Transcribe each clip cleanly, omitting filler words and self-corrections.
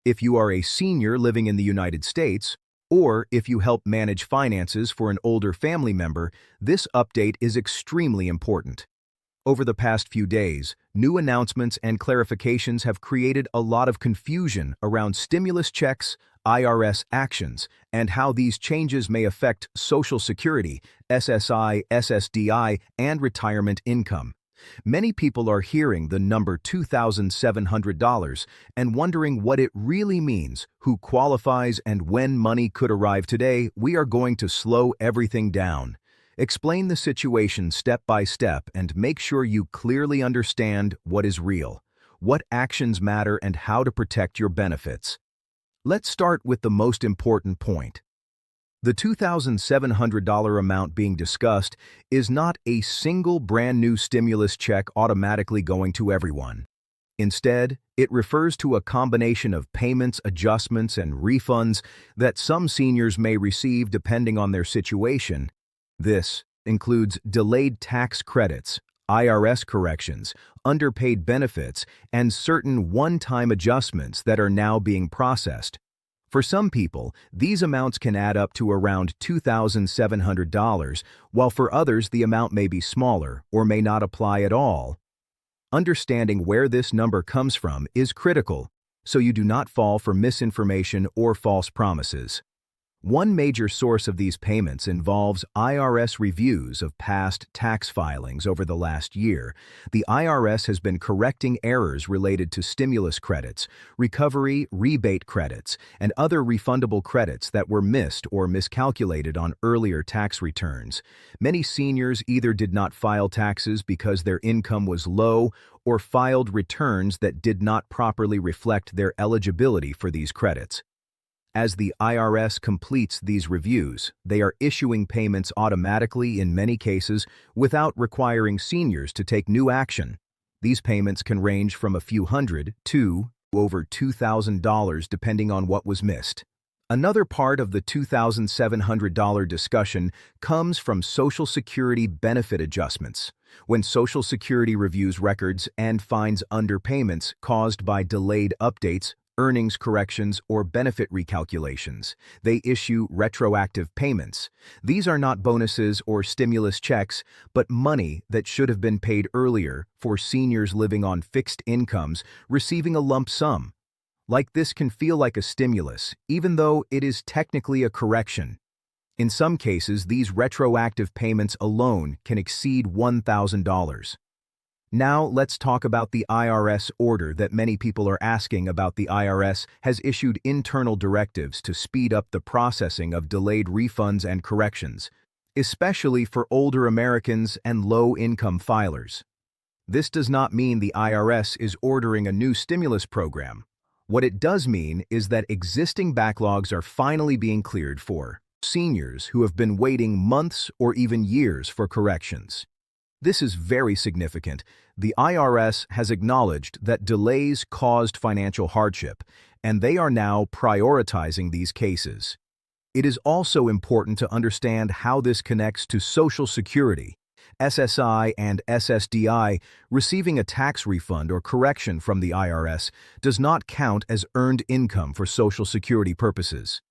If you are a senior living in the United States, or if you help manage finances for an older family member, this update is extremely important. Over the past few days, new announcements and clarifications have created a lot of confusion around stimulus checks, IRS actions, and how these changes may affect Social Security, SSI, SSDI, and retirement income. Many people are hearing the number $2,700 and wondering what it really means, who qualifies, and when money could arrive. Today, we are going to slow everything down. Explain the situation step by step and make sure you clearly understand what is real, what actions matter, and how to protect your benefits. Let's start with the most important point. The $2,700 amount being discussed is not a single brand new stimulus check automatically going to everyone. Instead, it refers to a combination of payments, adjustments, and refunds that some seniors may receive depending on their situation. This includes delayed tax credits, IRS corrections, underpaid benefits, and certain one-time adjustments that are now being processed. For some people, these amounts can add up to around $2,700, while for others the amount may be smaller or may not apply at all. Understanding where this number comes from is critical, so you do not fall for misinformation or false promises. One major source of these payments involves IRS reviews of past tax filings over the last year. The IRS has been correcting errors related to stimulus credits, recovery rebate credits, and other refundable credits that were missed or miscalculated on earlier tax returns. Many seniors either did not file taxes because their income was low or filed returns that did not properly reflect their eligibility for these credits. As the IRS completes these reviews, they are issuing payments automatically in many cases without requiring seniors to take new action. These payments can range from a few hundred to over $2,000 depending on what was missed. Another part of the $2,700 discussion comes from Social Security benefit adjustments. When Social Security reviews records and finds underpayments caused by delayed updates, earnings corrections, or benefit recalculations, they issue retroactive payments. These are not bonuses or stimulus checks, but money that should have been paid earlier for seniors living on fixed incomes receiving a lump sum. Like this can feel like a stimulus, even though it is technically a correction. In some cases, these retroactive payments alone can exceed $1,000. Now let's talk about the IRS order that many people are asking about. The IRS has issued internal directives to speed up the processing of delayed refunds and corrections, especially for older Americans and low-income filers. This does not mean the IRS is ordering a new stimulus program. What it does mean is that existing backlogs are finally being cleared for seniors who have been waiting months or even years for corrections. This is very significant. The IRS has acknowledged that delays caused financial hardship, and they are now prioritizing these cases. It is also important to understand how this connects to Social Security. SSI and SSDI receiving a tax refund or correction from the IRS does not count as earned income for Social Security purposes.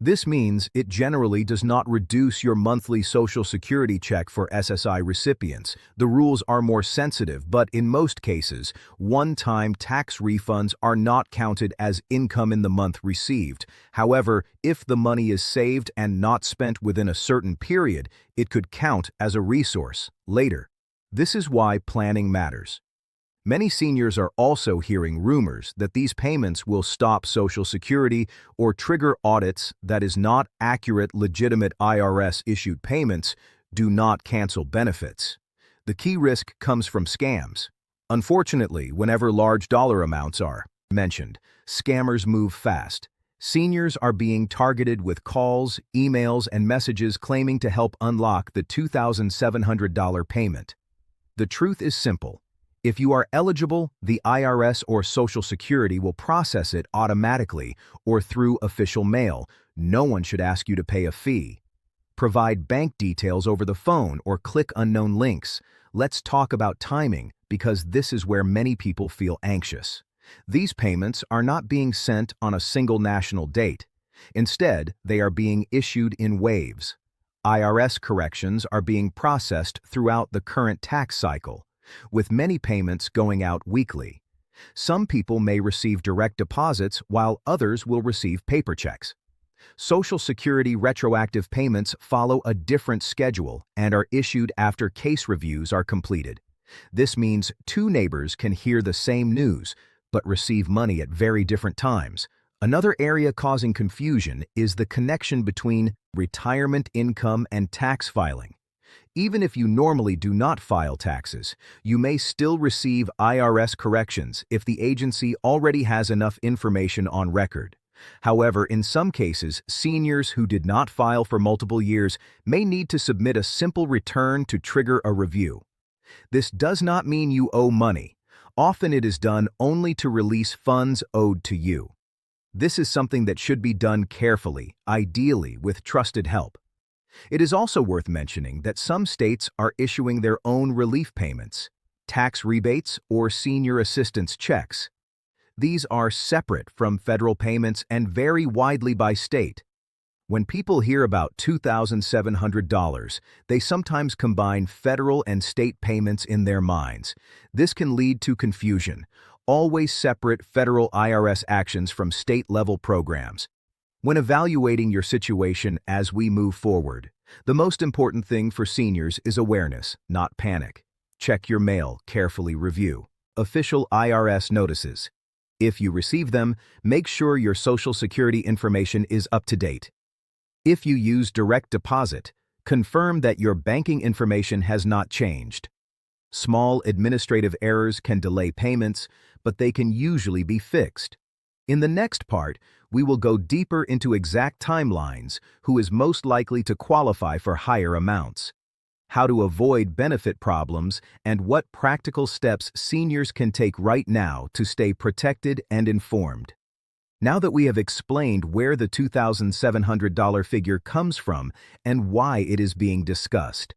This means it generally does not reduce your monthly Social Security check for SSI recipients. The rules are more sensitive, but in most cases, one-time tax refunds are not counted as income in the month received. However, if the money is saved and not spent within a certain period, it could count as a resource later. This is why planning matters. Many seniors are also hearing rumors that these payments will stop Social Security or trigger audits. That is not accurate. Legitimate IRS-issued payments do not cancel benefits. The key risk comes from scams. Unfortunately, whenever large dollar amounts are mentioned, scammers move fast. Seniors are being targeted with calls, emails, and messages claiming to help unlock the $2,700 payment. The truth is simple. If you are eligible, the IRS or Social Security will process it automatically or through official mail. No one should ask you to pay a fee. Provide bank details over the phone or click unknown links. Let's talk about timing, because this is where many people feel anxious. These payments are not being sent on a single national date. Instead, they are being issued in waves. IRS corrections are being processed throughout the current tax cycle, with many payments going out weekly. Some people may receive direct deposits while others will receive paper checks. Social Security retroactive payments follow a different schedule and are issued after case reviews are completed. This means two neighbors can hear the same news, but receive money at very different times. Another area causing confusion is the connection between retirement income and tax filing. Even if you normally do not file taxes, you may still receive IRS corrections if the agency already has enough information on record. However, in some cases, seniors who did not file for multiple years may need to submit a simple return to trigger a review. This does not mean you owe money. Often it is done only to release funds owed to you. This is something that should be done carefully, ideally with trusted help. It is also worth mentioning that some states are issuing their own relief payments, tax rebates, or senior assistance checks. These are separate from federal payments and vary widely by state. When people hear about $2,700, they sometimes combine federal and state payments in their minds. This can lead to confusion. Always separate federal IRS actions from state-level programs. When evaluating your situation as we move forward, the most important thing for seniors is awareness, not panic. Check your mail, carefully review official IRS notices. If you receive them, make sure your Social Security information is up to date. If you use direct deposit, confirm that your banking information has not changed. Small administrative errors can delay payments, but they can usually be fixed. In the next part, we will go deeper into exact timelines, who is most likely to qualify for higher amounts, how to avoid benefit problems, and what practical steps seniors can take right now to stay protected and informed. Now that we have explained where the $2,700 figure comes from and why it is being discussed,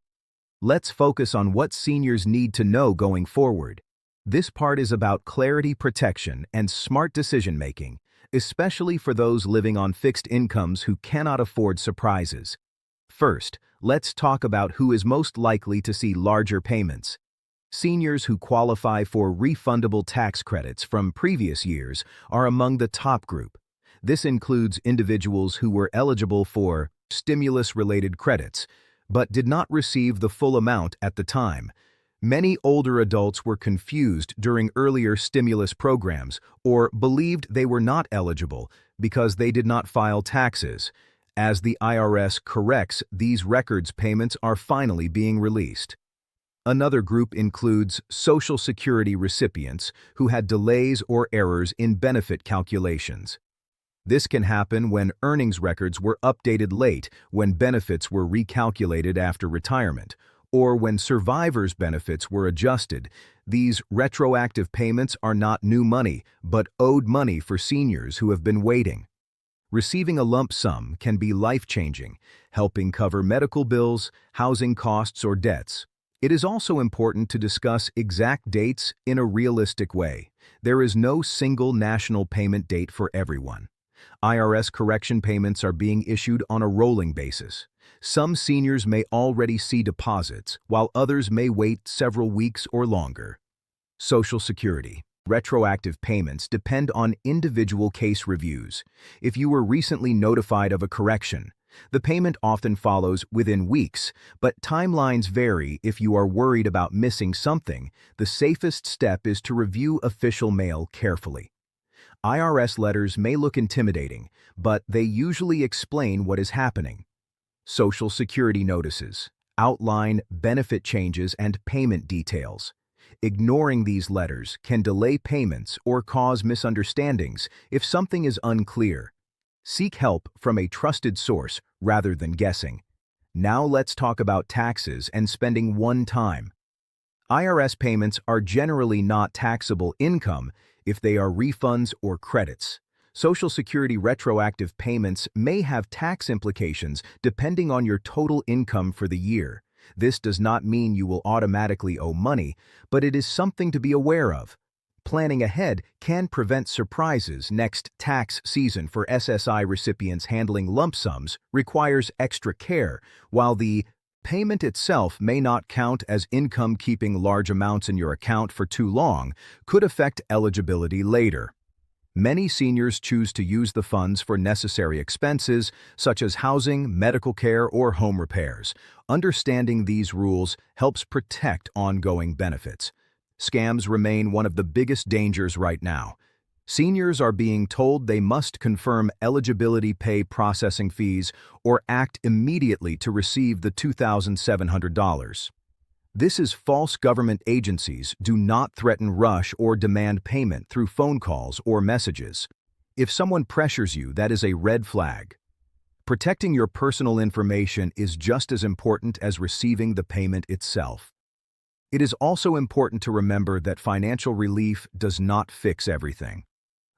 let's focus on what seniors need to know going forward. This part is about clarity, protection, and smart decision-making, especially for those living on fixed incomes who cannot afford surprises. First, let's talk about who is most likely to see larger payments. Seniors who qualify for refundable tax credits from previous years are among the top group. This includes individuals who were eligible for stimulus-related credits, but did not receive the full amount at the time. Many older adults were confused during earlier stimulus programs or believed they were not eligible because they did not file taxes. As the IRS corrects these records, payments are finally being released. Another group includes Social Security recipients who had delays or errors in benefit calculations. This can happen when earnings records were updated late, when benefits were recalculated after retirement, or when survivors' benefits were adjusted. These retroactive payments are not new money, but owed money for seniors who have been waiting. Receiving a lump sum can be life-changing, helping cover medical bills, housing costs, or debts. It is also important to discuss exact dates in a realistic way. There is no single national payment date for everyone. IRS correction payments are being issued on a rolling basis. Some seniors may already see deposits, while others may wait several weeks or longer. Social Security retroactive payments depend on individual case reviews. If you were recently notified of a correction, the payment often follows within weeks, but timelines vary. If you are worried about missing something, the safest step is to review official mail carefully. IRS letters may look intimidating, but they usually explain what is happening. Social Security notices outline benefit changes and payment details. Ignoring these letters can delay payments or cause misunderstandings if something is unclear. Seek help from a trusted source rather than guessing. Now let's talk about taxes and spending one time. IRS payments are generally not taxable income if they are refunds or credits. Social Security retroactive payments may have tax implications depending on your total income for the year. This does not mean you will automatically owe money, but it is something to be aware of. Planning ahead can prevent surprises. Next, tax season for SSI recipients handling lump sums requires extra care, while the payment itself may not count as income. Keeping large amounts in your account for too long could affect eligibility later. Many seniors choose to use the funds for necessary expenses, such as housing, medical care, or home repairs. Understanding these rules helps protect ongoing benefits. Scams remain one of the biggest dangers right now. Seniors are being told they must confirm eligibility, pay processing fees, or act immediately to receive the $2,700. This is false. Government agencies do not threaten, rush, or demand payment through phone calls or messages. If someone pressures you, that is a red flag. Protecting your personal information is just as important as receiving the payment itself. It is also important to remember that financial relief does not fix everything.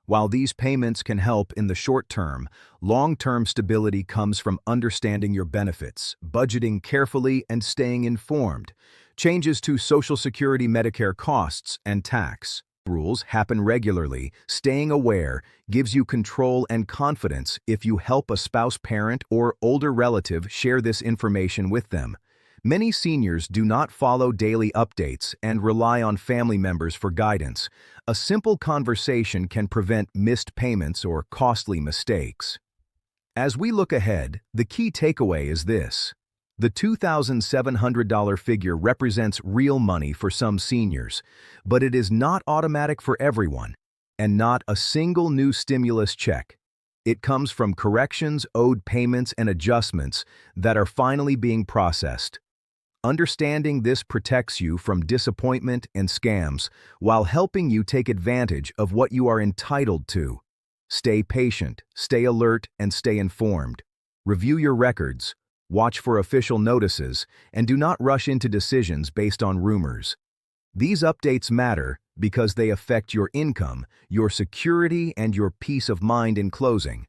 While these payments can help in the short term, long-term stability comes from understanding your benefits, budgeting carefully, and staying informed. Changes to Social Security, Medicare costs, and tax rules happen regularly. Staying aware gives you control and confidence. If you help a spouse, parent, or older relative, share this information with them. Many seniors do not follow daily updates and rely on family members for guidance. A simple conversation can prevent missed payments or costly mistakes. As we look ahead, the key takeaway is this. The $2,700 figure represents real money for some seniors, but it is not automatic for everyone, and not a single new stimulus check. It comes from corrections, owed payments, and adjustments that are finally being processed. Understanding this protects you from disappointment and scams while helping you take advantage of what you are entitled to. Stay patient, stay alert, and stay informed. Review your records, watch for official notices, and do not rush into decisions based on rumors. These updates matter because they affect your income, your security, and your peace of mind. In closing,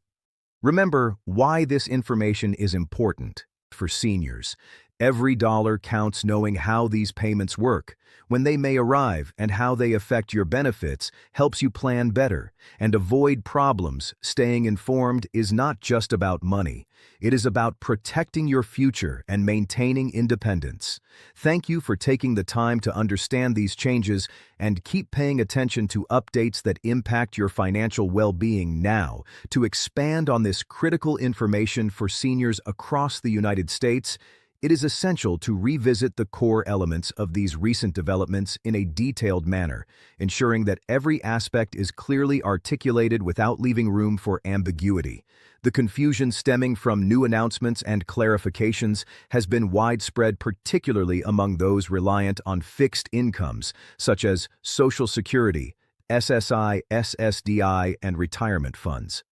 remember why this information is important. For seniors, every dollar counts. Knowing how these payments work, when they may arrive, and how they affect your benefits helps you plan better and avoid problems. Staying informed is not just about money. It is about protecting your future and maintaining independence. Thank you for taking the time to understand these changes, and keep paying attention to updates that impact your financial well-being. Now, to expand on this critical information for seniors across the United States, it is essential to revisit the core elements of these recent developments in a detailed manner, ensuring that every aspect is clearly articulated without leaving room for ambiguity. The confusion stemming from new announcements and clarifications has been widespread, particularly among those reliant on fixed incomes, such as Social Security, SSI, SSDI, and retirement funds.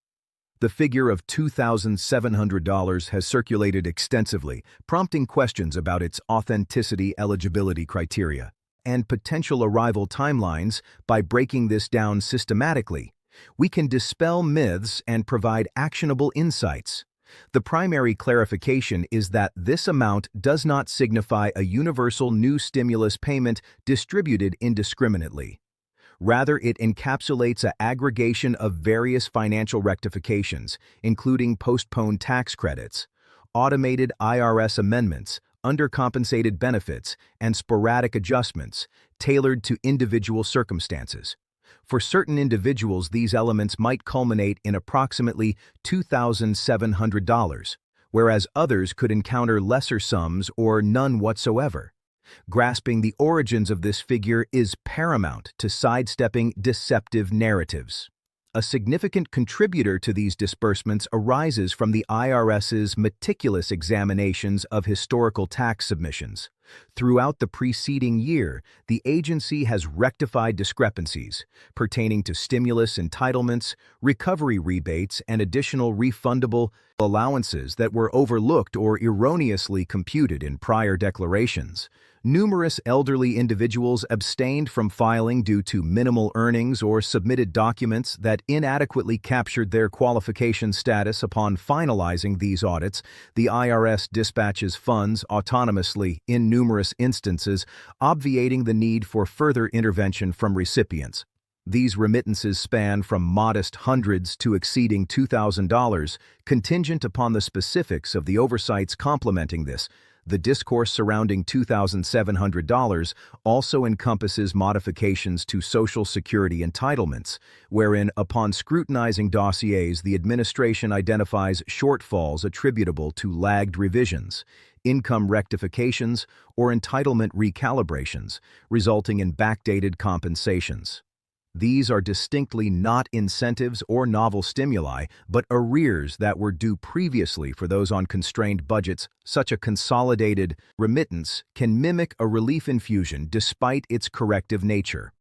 The figure of $2,700 has circulated extensively, prompting questions about its authenticity, eligibility criteria, and potential arrival timelines. By breaking this down systematically, we can dispel myths and provide actionable insights. The primary clarification is that this amount does not signify a universal new stimulus payment distributed indiscriminately. Rather, it encapsulates an aggregation of various financial rectifications, including postponed tax credits, automated IRS amendments, undercompensated benefits, and sporadic adjustments tailored to individual circumstances. For certain individuals, these elements might culminate in approximately $2,700, whereas others could encounter lesser sums or none whatsoever. Grasping the origins of this figure is paramount to sidestepping deceptive narratives. A significant contributor to these disbursements arises from the IRS's meticulous examinations of historical tax submissions. Throughout the preceding year, the agency has rectified discrepancies pertaining to stimulus entitlements, recovery rebates, and additional refundable allowances that were overlooked or erroneously computed in prior declarations. Numerous elderly individuals abstained from filing due to minimal earnings or submitted documents that inadequately captured their qualification status. Upon finalizing these audits, the IRS dispatches funds autonomously in numerous instances, obviating the need for further intervention from recipients. These remittances span from modest hundreds to exceeding $2,000, contingent upon the specifics of the oversights complementing this. The discourse surrounding $2,700 also encompasses modifications to Social Security entitlements, wherein, upon scrutinizing dossiers, the administration identifies shortfalls attributable to lagged revisions, income rectifications, or entitlement recalibrations, resulting in backdated compensations. These are distinctly not incentives or novel stimuli, but arrears that were due previously for those on constrained budgets. Such a consolidated remittance can mimic a relief infusion despite its corrective nature.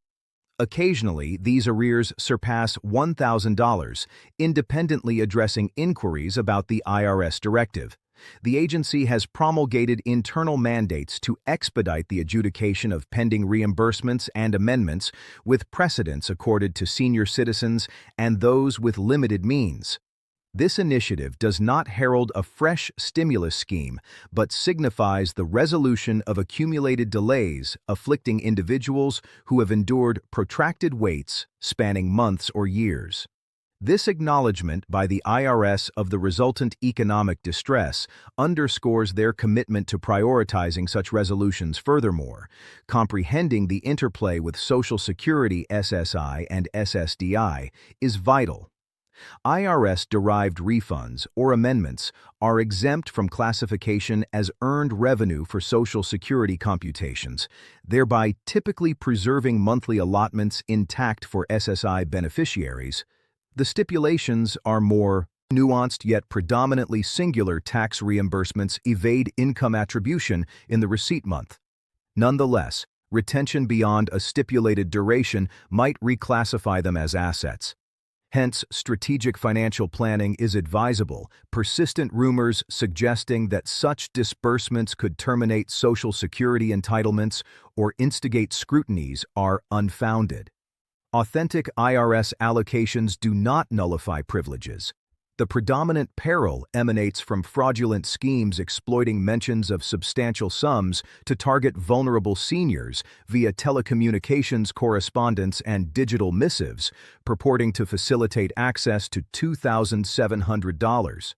Occasionally, these arrears surpass $1,000, independently addressing inquiries about the IRS directive. The agency has promulgated internal mandates to expedite the adjudication of pending reimbursements and amendments, with precedence accorded to senior citizens and those with limited means. This initiative does not herald a fresh stimulus scheme, but signifies the resolution of accumulated delays afflicting individuals who have endured protracted waits spanning months or years. This acknowledgement by the IRS of the resultant economic distress underscores their commitment to prioritizing such resolutions. Furthermore, comprehending the interplay with Social Security SSI and SSDI is vital. IRS-derived refunds or amendments are exempt from classification as earned revenue for Social Security computations, thereby typically preserving monthly allotments intact for SSI beneficiaries. The stipulations are more nuanced yet predominantly singular. Tax reimbursements evade income attribution in the receipt month. Nonetheless, retention beyond a stipulated duration might reclassify them as assets. Hence, strategic financial planning is advisable. Persistent rumors suggesting that such disbursements could terminate Social Security entitlements or instigate scrutinies are unfounded. Authentic IRS allocations do not nullify privileges. The predominant peril emanates from fraudulent schemes exploiting mentions of substantial sums to target vulnerable seniors via telecommunications correspondence and digital missives, purporting to facilitate access to $2,700.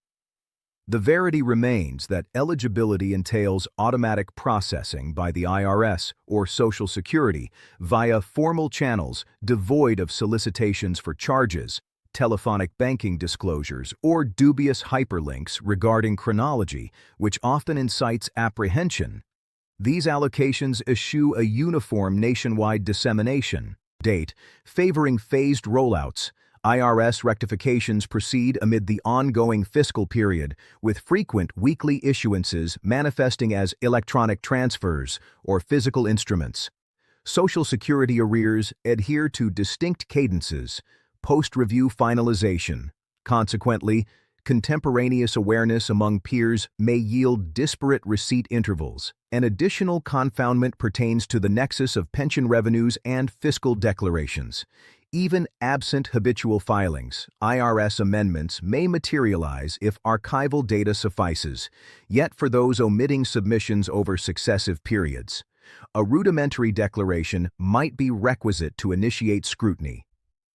The verity remains that eligibility entails automatic processing by the IRS or Social Security via formal channels devoid of solicitations for charges, telephonic banking disclosures, or dubious hyperlinks regarding chronology, which often incites apprehension. These allocations eschew a uniform nationwide dissemination date, favoring phased rollouts. IRS rectifications proceed amid the ongoing fiscal period, with frequent weekly issuances manifesting as electronic transfers or physical instruments. Social Security arrears adhere to distinct cadences, post-review finalization. Consequently, contemporaneous awareness among peers may yield disparate receipt intervals. An additional confoundment pertains to the nexus of pension revenues and fiscal declarations. Even absent habitual filings, IRS amendments may materialize if archival data suffices, yet for those omitting submissions over successive periods, a rudimentary declaration might be requisite to initiate scrutiny.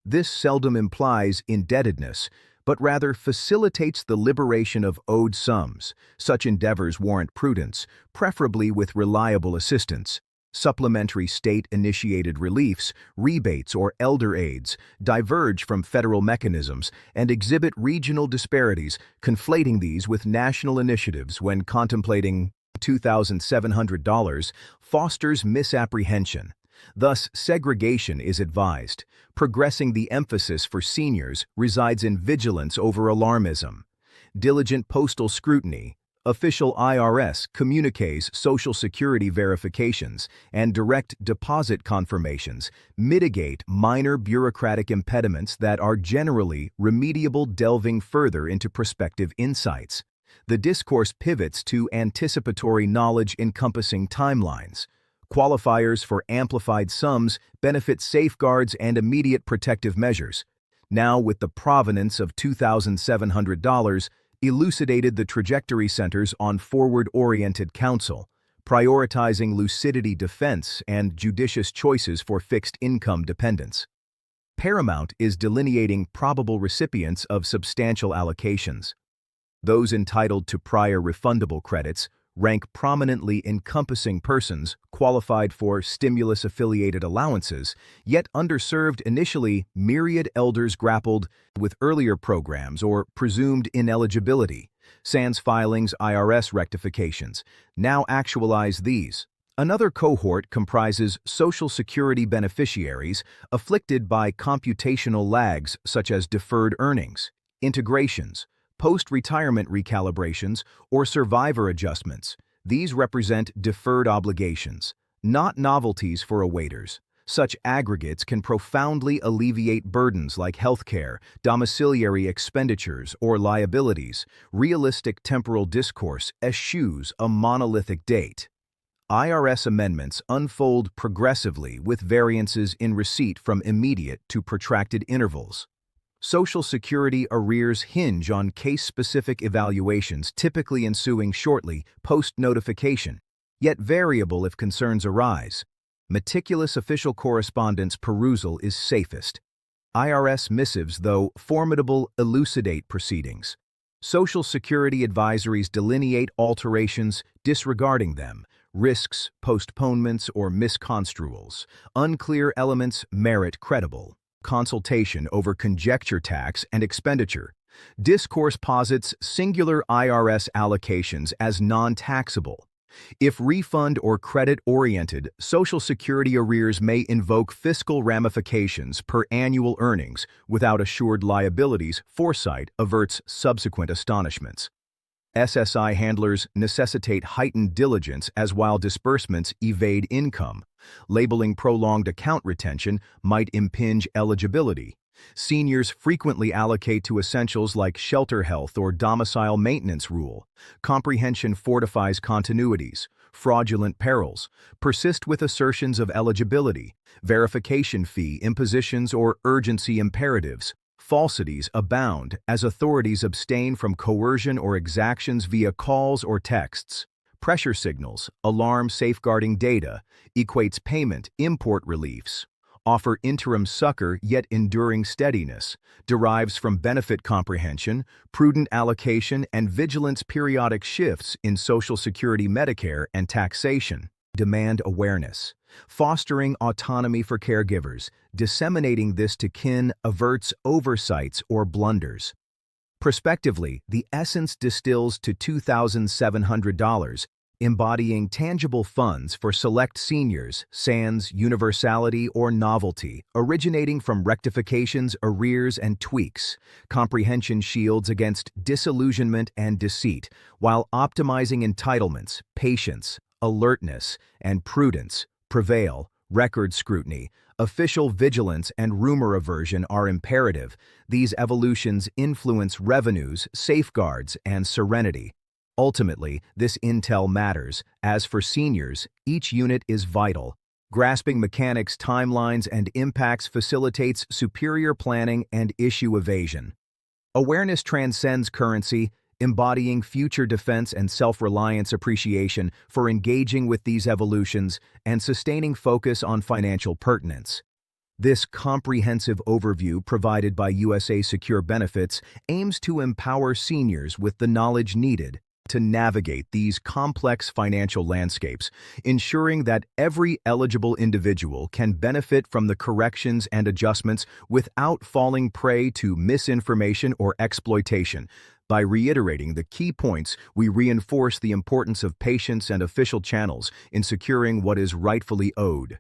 This seldom implies indebtedness, but rather facilitates the liberation of owed sums. Such endeavors warrant prudence, preferably with reliable assistance. Supplementary state-initiated reliefs, rebates, or elder aids diverge from federal mechanisms and exhibit regional disparities, conflating these with national initiatives when contemplating $2,700 fosters misapprehension. Thus, segregation is advised. Progressing the emphasis for seniors resides in vigilance over alarmism. Diligent postal scrutiny, official IRS communiques, Social Security verifications, and direct deposit confirmations mitigate minor bureaucratic impediments that are generally remediable. Delving further into prospective insights, the discourse pivots to anticipatory knowledge encompassing timelines. Qualifiers for amplified sums, benefit safeguards, and immediate protective measures. Now, with the provenance of $2,700, elucidated the trajectory centers on forward-oriented counsel, prioritizing lucidity defense and judicious choices for fixed income dependents. Paramount is delineating probable recipients of substantial allocations. Those entitled to prior refundable credits rank prominently, encompassing persons qualified for stimulus-affiliated allowances, yet underserved initially. Myriad elders grappled with earlier programs or presumed ineligibility. Sans filings IRS rectifications now actualize these. Another cohort comprises Social Security beneficiaries afflicted by computational lags such as deferred earnings, integrations, post-retirement recalibrations, or survivor adjustments. These represent deferred obligations, not novelties for awaiters. Such aggregates can profoundly alleviate burdens like healthcare, domiciliary expenditures, or liabilities. Realistic temporal discourse eschews a monolithic date. IRS amendments unfold progressively with variances in receipt from immediate to protracted intervals. Social Security arrears hinge on case-specific evaluations typically ensuing shortly post-notification, yet variable if concerns arise. Meticulous official correspondence perusal is safest. IRS missives, though formidable, elucidate proceedings. Social Security advisories delineate alterations, disregarding them, risks, postponements, or misconstruals. Unclear elements merit credible consultation over conjecture tax and expenditure. Discourse posits singular IRS allocations as non-taxable. If refund or credit-oriented, Social Security arrears may invoke fiscal ramifications per annual earnings without assured liabilities. Foresight averts subsequent astonishments. SSI handlers necessitate heightened diligence as while disbursements evade income. Labeling prolonged account retention might impinge eligibility. Seniors frequently allocate to essentials like shelter health or domicile maintenance rule. Comprehension fortifies continuities. Fraudulent perils persist with assertions of eligibility, verification fee impositions, or urgency imperatives. Falsities abound as authorities abstain from coercion or exactions via calls or texts. Pressure signals, alarm safeguarding data, equates payment, import reliefs. Offer interim succor yet enduring steadiness, derives from benefit comprehension, prudent allocation, and vigilance. Periodic shifts in Social Security, Medicare, and taxation. Demand awareness, fostering autonomy for caregivers. Disseminating this to kin averts oversights or blunders. Prospectively, the essence distills to $2,700, embodying tangible funds for select seniors, sans universality or novelty, originating from rectifications, arrears, and tweaks. Comprehension shields against disillusionment and deceit, while optimizing entitlements. Patience, alertness, and prudence prevail. Record scrutiny, official vigilance, and rumor aversion are imperative. These evolutions influence revenues, safeguards, and serenity. Ultimately, this intel matters. As for seniors, each unit is vital. Grasping mechanics, timelines, and impacts facilitates superior planning and issue evasion. Awareness transcends currency, embodying future defense and self-reliance. Appreciation for engaging with these evolutions and sustaining focus on financial pertinence. This comprehensive overview provided by USA Secure Benefits aims to empower seniors with the knowledge needed to navigate these complex financial landscapes, ensuring that every eligible individual can benefit from the corrections and adjustments without falling prey to misinformation or exploitation. By reiterating the key points, we reinforce the importance of patience and official channels in securing what is rightfully owed.